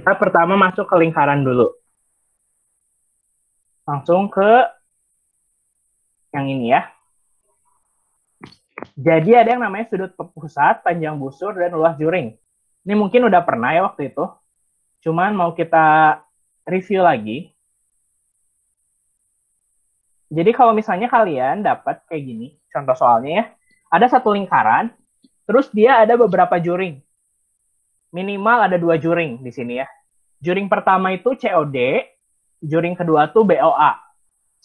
Kita pertama masuk ke lingkaran dulu. Langsung ke yang ini ya. Jadi ada yang namanya sudut pusat, panjang busur, dan luas juring. Ini mungkin udah pernah ya waktu itu. Cuman mau kita review lagi. Jadi kalau misalnya kalian dapat kayak gini, contoh soalnya ya, ada satu lingkaran, terus dia ada beberapa juring. Minimal ada 2 juring di sini ya. Juring pertama itu COD, juring kedua tuh BOA.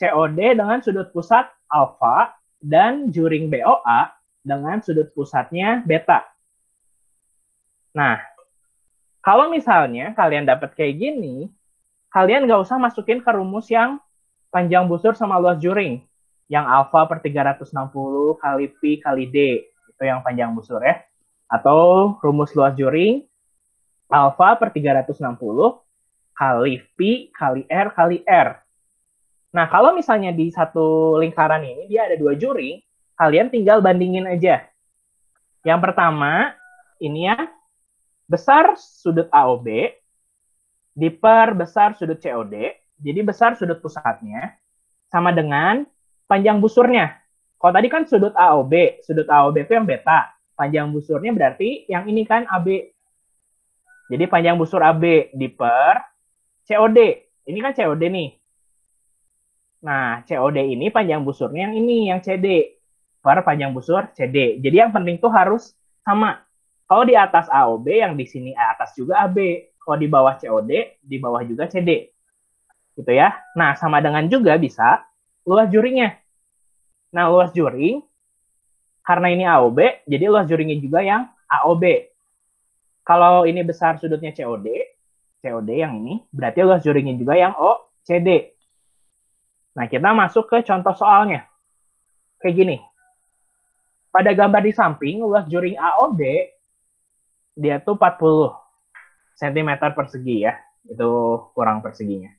COD dengan sudut pusat alfa, dan juring BOA dengan sudut pusatnya beta. Nah, kalau misalnya kalian dapat kayak gini, kalian nggak usah masukin ke rumus yang panjang busur sama luas juring. Yang alfa per 360 kali pi kali d. Itu yang panjang busur ya. Atau rumus luas juring, alfa per 360 kali pi kali r kali r. Nah, kalau misalnya di satu lingkaran ini dia ada 2 juring, kalian tinggal bandingin aja. Yang pertama, ini ya, besar sudut AOB diperbesar sudut COD, jadi besar sudut pusatnya, sama dengan panjang busurnya. Kalau tadi kan sudut AOB itu yang beta. Panjang busurnya berarti yang ini kan AB. Jadi panjang busur AB diper COD. Ini kan COD nih. Nah, COD ini panjang busurnya yang ini, yang CD. Per panjang busur CD. Jadi yang penting tuh harus sama. Kalau di atas AOB, yang di sini atas juga AB. Kalau di bawah COD, di bawah juga CD. Gitu ya. Nah, sama dengan juga bisa luas juringnya. Nah, luas juring, karena ini AOB, jadi luas juringnya juga yang AOB. Kalau ini besar sudutnya COD yang ini, berarti luas juringnya juga yang OCD. Nah, kita masuk ke contoh soalnya. Kayak gini. Pada gambar di samping, luas juring AOB, dia tuh 40 cm persegi ya. Itu kurang perseginya.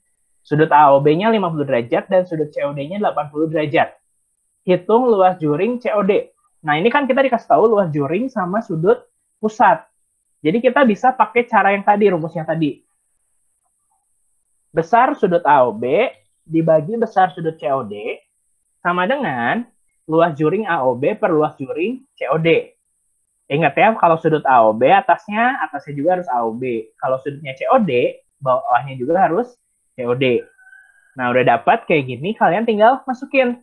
Sudut AOB-nya 50 derajat dan sudut COD-nya 80 derajat. Hitung luas juring COD. Nah, ini kan kita dikasih tahu luas juring sama sudut pusat. Jadi kita bisa pakai cara yang tadi, rumusnya tadi. Besar sudut AOB dibagi besar sudut COD sama dengan luas juring AOB per luas juring COD. Ingat ya, kalau sudut AOB atasnya juga harus AOB. Kalau sudutnya COD, bawahnya juga harus COD. Nah, udah dapat kayak gini, kalian tinggal masukin.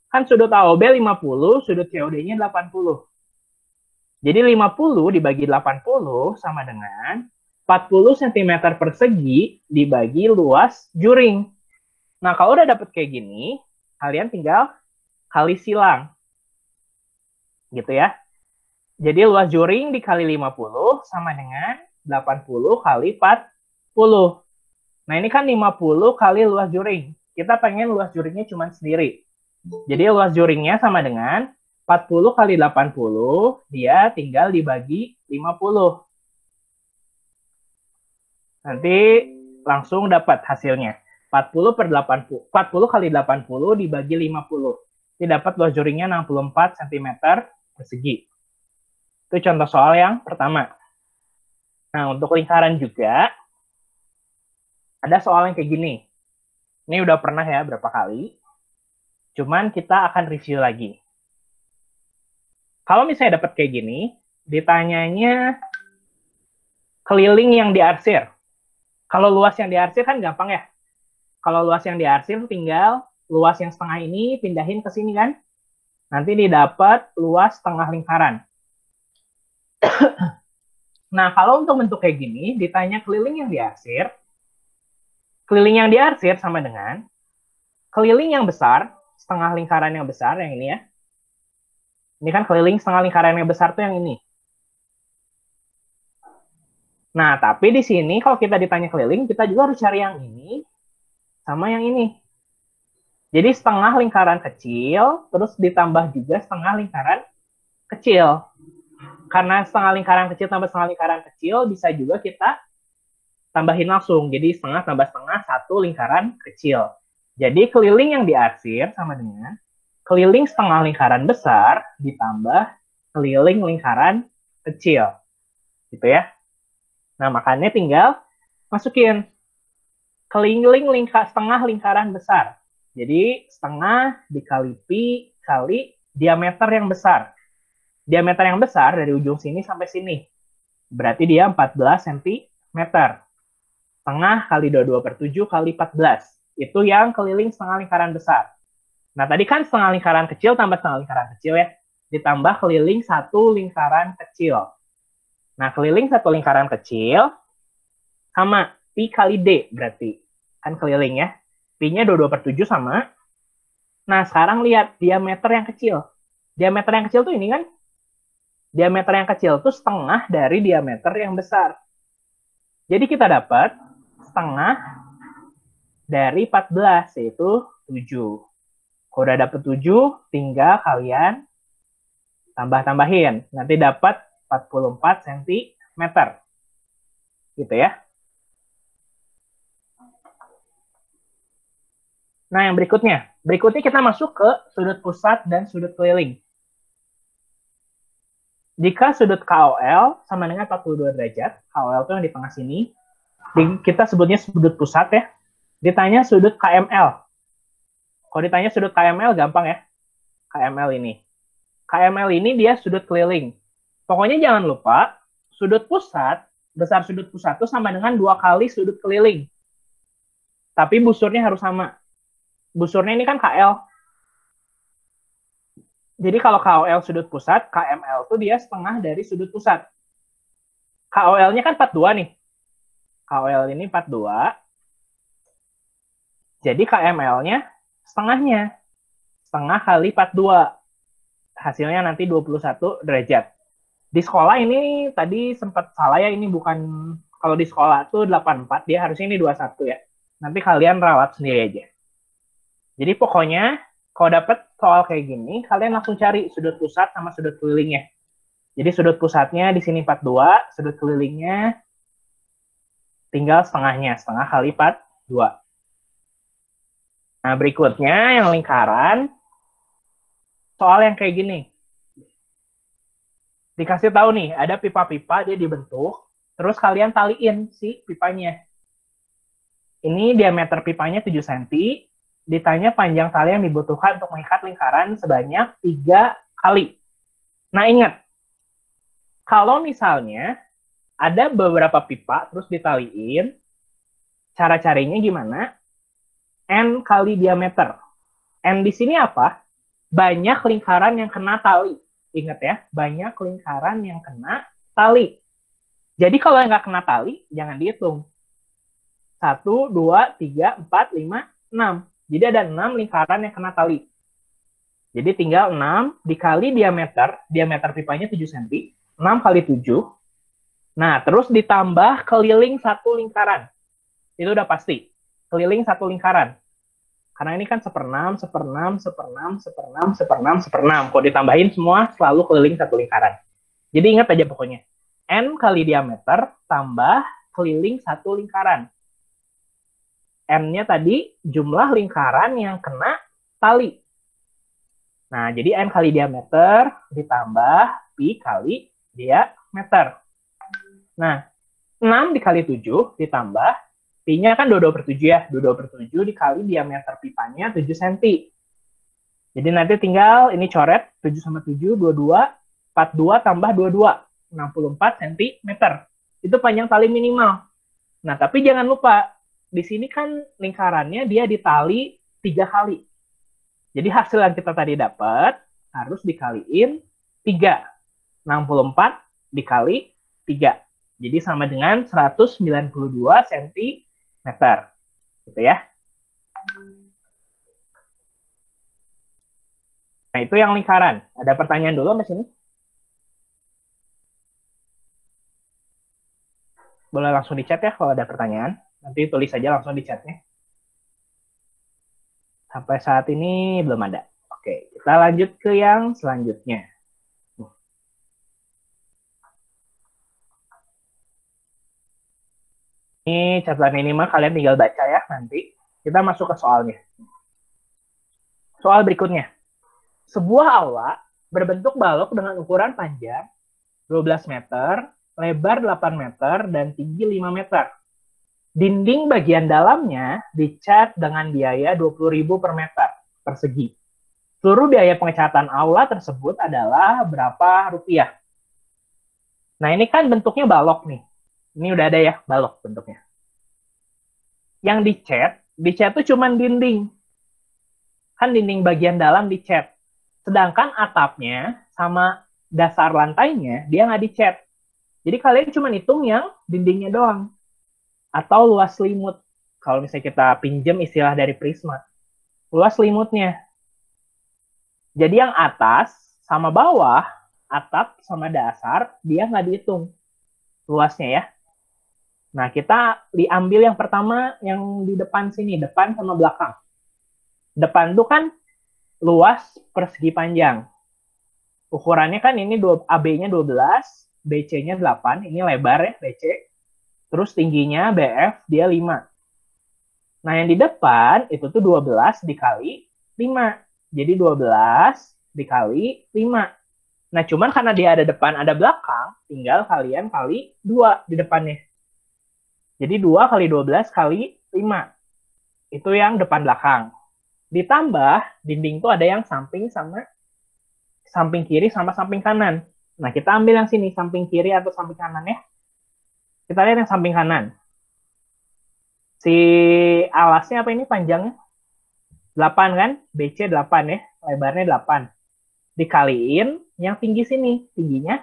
Kan sudut AOB 50, sudut COD-nya 80. Jadi 50 dibagi 80 sama dengan 40 cm persegi dibagi luas juring. Nah, kalau udah dapet kayak gini, kalian tinggal kali silang. Gitu ya. Jadi luas juring dikali 50 sama dengan 80 kali 40. Nah, ini kan 50 kali luas juring. Kita pengen luas juringnya cuma sendiri. Jadi luas juringnya sama dengan 40 kali 80, dia tinggal dibagi 50. Nanti langsung dapat hasilnya. 40 per 80, 40 kali 80 dibagi 50. Ini dapat luas juringnya 64 cm persegi. Itu contoh soal yang pertama. Nah, untuk lingkaran juga, ada soal yang kayak gini. Ini udah pernah ya berapa kali. Cuman kita akan review lagi. Kalau misalnya dapat kayak gini, ditanyanya keliling yang diarsir. Kalau luas yang diarsir kan gampang ya. Kalau luas yang diarsir tinggal luas yang setengah ini pindahin ke sini kan. Nanti didapat luas setengah lingkaran. Nah, kalau untuk bentuk kayak gini, ditanya keliling yang diarsir. Keliling yang diarsir sama dengan keliling yang besar, setengah lingkaran yang besar, yang ini ya. Ini kan keliling setengah lingkaran yang besar tuh yang ini. Nah, tapi di sini kalau kita ditanya keliling, kita juga harus cari yang ini sama yang ini. Jadi setengah lingkaran kecil, terus ditambah juga setengah lingkaran kecil. Karena setengah lingkaran kecil tambah setengah lingkaran kecil, bisa juga kita tambahin langsung. Jadi setengah tambah setengah, satu lingkaran kecil. Jadi keliling yang diarsir sama dengan keliling setengah lingkaran besar ditambah keliling lingkaran kecil. Gitu ya. Nah, makanya tinggal Masukin keliling setengah lingkaran besar. Jadi setengah dikali pi kali diameter yang besar. Diameter yang besar dari ujung sini sampai sini. Berarti dia 14 cm. Setengah kali 22/7 kali 14. Itu yang keliling setengah lingkaran besar. Nah, tadi kan setengah lingkaran kecil tambah setengah lingkaran kecil ya. Ditambah keliling satu lingkaran kecil. Nah, keliling satu lingkaran kecil sama pi kali d berarti. Kan keliling ya. Pi-nya 22/7 sama. Nah, sekarang lihat diameter yang kecil. Diameter yang kecil tuh ini kan. Diameter yang kecil tuh setengah dari diameter yang besar. Jadi kita dapat setengah dari 14, yaitu 7. Kalau udah dapet 7, tinggal kalian tambah-tambahin. Nanti dapat 44 cm. Gitu ya. Nah, yang berikutnya. Berikutnya kita masuk ke sudut pusat dan sudut keliling. Jika sudut KOL sama dengan 42 derajat, KOL itu yang di tengah sini, kita sebutnya sudut pusat ya. Ditanya sudut KML. Kalau ditanya sudut KML gampang ya. KML ini. KML ini dia sudut keliling. Pokoknya jangan lupa, sudut pusat, besar sudut pusat itu sama dengan 2 kali sudut keliling. Tapi busurnya harus sama. Busurnya ini kan KL. Jadi kalau KOL sudut pusat, KML itu dia setengah dari sudut pusat. KOL-nya kan 42 nih. KOL ini 42. Jadi KML-nya setengahnya. Setengah kali 42. Hasilnya nanti 21 derajat. Di sekolah ini tadi sempat salah ya, ini bukan, kalau di sekolah tuh 84, dia harusnya ini 21 ya. Nanti kalian rawat sendiri aja. Jadi pokoknya kalau dapat soal kayak gini, kalian langsung cari sudut pusat sama sudut kelilingnya. Jadi sudut pusatnya di sini 42, sudut kelilingnya tinggal setengahnya, setengah kali 42. Nah, berikutnya yang lingkaran, soal yang kayak gini. Dikasih tahu nih, ada pipa-pipa, dia dibentuk, terus kalian taliin si pipanya. Ini diameter pipanya 7 cm, ditanya panjang tali yang dibutuhkan untuk mengikat lingkaran sebanyak 3 kali. Nah, ingat, kalau misalnya ada beberapa pipa terus ditaliin, cara carinya gimana? N kali diameter. N di sini apa? Banyak lingkaran yang kena tali. Ingat ya, banyak lingkaran yang kena tali. Jadi kalau yang nggak kena tali, jangan dihitung. 1, 2, 3, 4, 5, 6. Jadi ada 6 lingkaran yang kena tali. Jadi tinggal 6 dikali diameter. Diameter pipanya 7 cm. 6 kali 7. Nah, terus ditambah keliling satu lingkaran. Itu udah pasti. Keliling satu lingkaran. Karena ini kan 1/6, 1/6, 1/6, 1/6, 1/6, 1/6. Kalau ditambahin semua selalu keliling satu lingkaran. Jadi ingat aja pokoknya. N kali diameter tambah keliling satu lingkaran. N-nya tadi jumlah lingkaran yang kena tali. Nah, jadi N kali diameter ditambah pi kali diameter. Nah, 6 dikali 7 ditambah, pi-nya kan 22/7 ya. 22/7 dikali diameter pipanya 7 cm. Jadi nanti tinggal ini coret 7 sama 7, 22, 42 tambah 22, 64 cm. Itu panjang tali minimal. Nah, tapi jangan lupa, di sini kan lingkarannya dia ditali 3 kali. Jadi hasil yang kita tadi dapat harus dikaliin 3. 64 dikali 3. Jadi sama dengan 192 cm. Gitu ya. Nah, itu yang lingkaran. Ada pertanyaan dulu Mas ini? Boleh langsung di chat ya kalau ada pertanyaan. Nanti tulis saja langsung di chatnya. Sampai saat ini belum ada. Oke, kita lanjut ke yang selanjutnya. Ini catatan ini mah kalian tinggal baca ya nanti. Kita masuk ke soalnya. Soal berikutnya. Sebuah aula berbentuk balok dengan ukuran panjang 12 meter, lebar 8 meter, dan tinggi 5 meter. Dinding bagian dalamnya dicat dengan biaya 20.000 per meter persegi. Seluruh biaya pengecatan aula tersebut adalah berapa rupiah? Nah, ini kan bentuknya balok nih. Ini udah ada ya, balok bentuknya. Yang dicat tuh cuma dinding. Kan dinding bagian dalam dicat. Sedangkan atapnya sama dasar lantainya, dia nggak dicat. Jadi kalian cuma hitung yang dindingnya doang. Atau luas selimut. Kalau misalnya kita pinjam istilah dari Prisma. Luas selimutnya. Jadi yang atas sama bawah, atap sama dasar, dia nggak dihitung luasnya ya. Nah, kita diambil yang pertama yang di depan sini, depan sama belakang. Depan tuh kan luas persegi panjang. Ukurannya kan ini AB-nya 12, BC-nya 8, ini lebar ya BC. Terus tingginya BF dia 5. Nah, yang di depan itu tuh 12 dikali 5. Jadi 12 dikali 5. Nah, cuman karena dia ada depan, ada belakang, tinggal kalian kali 2 di depannya. Jadi 2 kali 12 kali 5. Itu yang depan belakang. Ditambah, dinding tuh ada yang samping sama samping kiri sama samping kanan. Nah, kita ambil yang sini, samping kiri atau samping kanan ya. Kita lihat yang samping kanan. Si alasnya apa ini panjangnya? 8 kan? BC 8 ya. Lebarnya 8. Dikaliin yang tinggi sini. Tingginya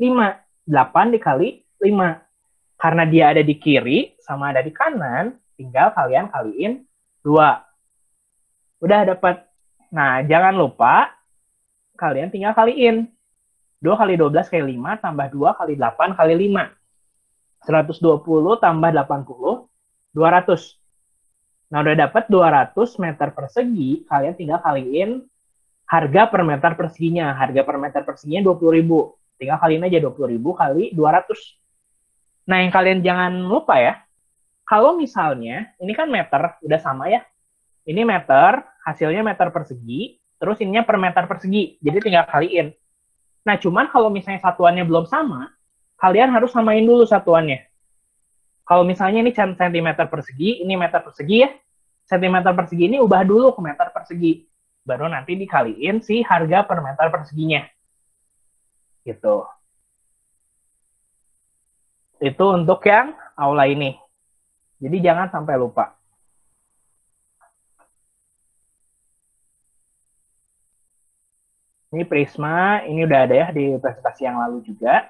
5. 8 dikali 5. Karena dia ada di kiri sama ada di kanan, tinggal kalian kaliin 2. Udah dapat. Nah, jangan lupa kalian tinggal kaliin. 2 kali 12 kali 5 tambah 2 kali 8 kali 5. 120 tambah 80, 200. Nah, udah dapat 200 meter persegi, kalian tinggal kaliin harga per meter perseginya. Harga per meter perseginya 20.000. Tinggal kaliin aja 20.000 kali 200. Nah, yang kalian jangan lupa ya, kalau misalnya, ini kan meter, udah sama ya. Ini meter, hasilnya meter persegi, terus ininya per meter persegi. Jadi tinggal kaliin. Nah, cuman kalau misalnya satuannya belum sama, kalian harus samain dulu satuannya. Kalau misalnya ini centimeter persegi, ini meter persegi ya. Sentimeter persegi ini ubah dulu ke meter persegi. Baru nanti dikaliin si harga per meter perseginya. Gitu. Itu untuk yang aula ini. Jadi jangan sampai lupa. Ini Prisma, ini udah ada ya di presentasi yang lalu juga.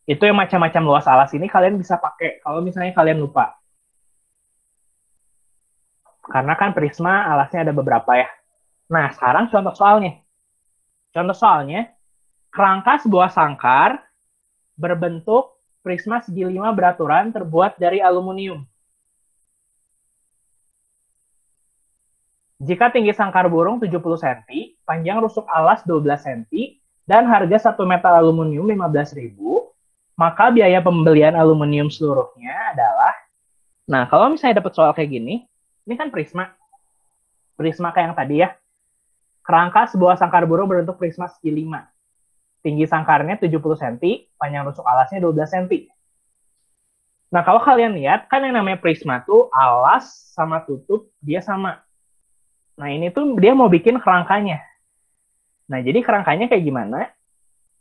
Itu yang macam-macam luas alas ini kalian bisa pakai kalau misalnya kalian lupa. Karena kan Prisma alasnya ada beberapa ya. Nah, sekarang contoh soalnya. Contoh soalnya, kerangka sebuah sangkar berbentuk prisma segi 5 beraturan terbuat dari aluminium. Jika tinggi sangkar burung 70 cm, panjang rusuk alas 12 cm, dan harga 1 meter aluminium 15.000, maka biaya pembelian aluminium seluruhnya adalah, nah kalau misalnya dapat soal kayak gini, ini kan prisma. Prisma kayak yang tadi ya. Kerangka sebuah sangkar burung berbentuk prisma segi 5. Tinggi sangkarnya 70 cm, panjang rusuk alasnya 12 cm. Nah, kalau kalian lihat, kan yang namanya prisma tuh alas sama tutup, dia sama. Nah, ini tuh dia mau bikin kerangkanya. Nah, jadi kerangkanya kayak gimana?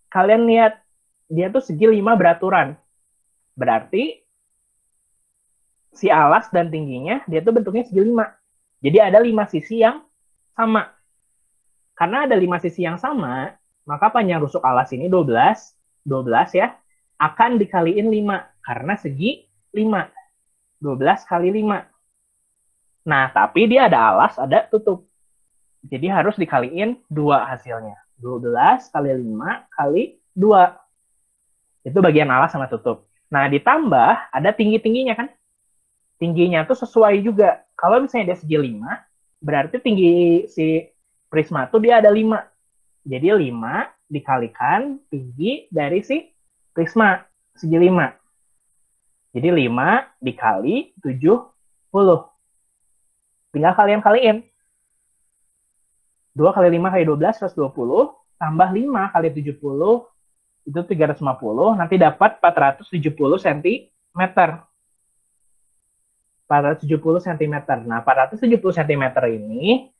Kalian lihat, dia tuh segi 5 beraturan. Berarti, si alas dan tingginya, dia tuh bentuknya segi 5. Jadi ada 5 sisi yang sama. Karena ada 5 sisi yang sama, maka panjang rusuk alas ini 12 ya, akan dikaliin 5. Karena segi 5. 12 kali 5. Nah, tapi dia ada alas, ada tutup. Jadi harus dikaliin 2 hasilnya. 12 kali 5 kali 2. Itu bagian alas sama tutup. Nah, ditambah ada tinggi-tingginya kan? Tingginya tuh sesuai juga. Kalau misalnya dia segi 5, berarti tinggi si prisma tuh dia ada 5. Jadi 5 dikalikan tinggi dari si prisma segi 5. Jadi 5 dikali 70. Tinggal kalian kaliin. 2 kali 5 kali 12, 120. Tambah 5 kali 70, itu 350. Nanti dapat 470 cm. 470 cm. Nah, 470 cm ini,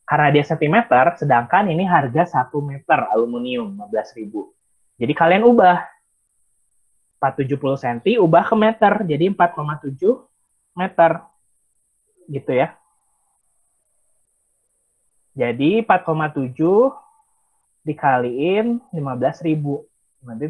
karena dia cm, sedangkan ini harga 1 meter aluminium, 15.000. Jadi kalian ubah 470 cm, ubah ke meter, jadi 4,7 meter. Gitu ya. Jadi 4,7 dikaliin 15.000. Nanti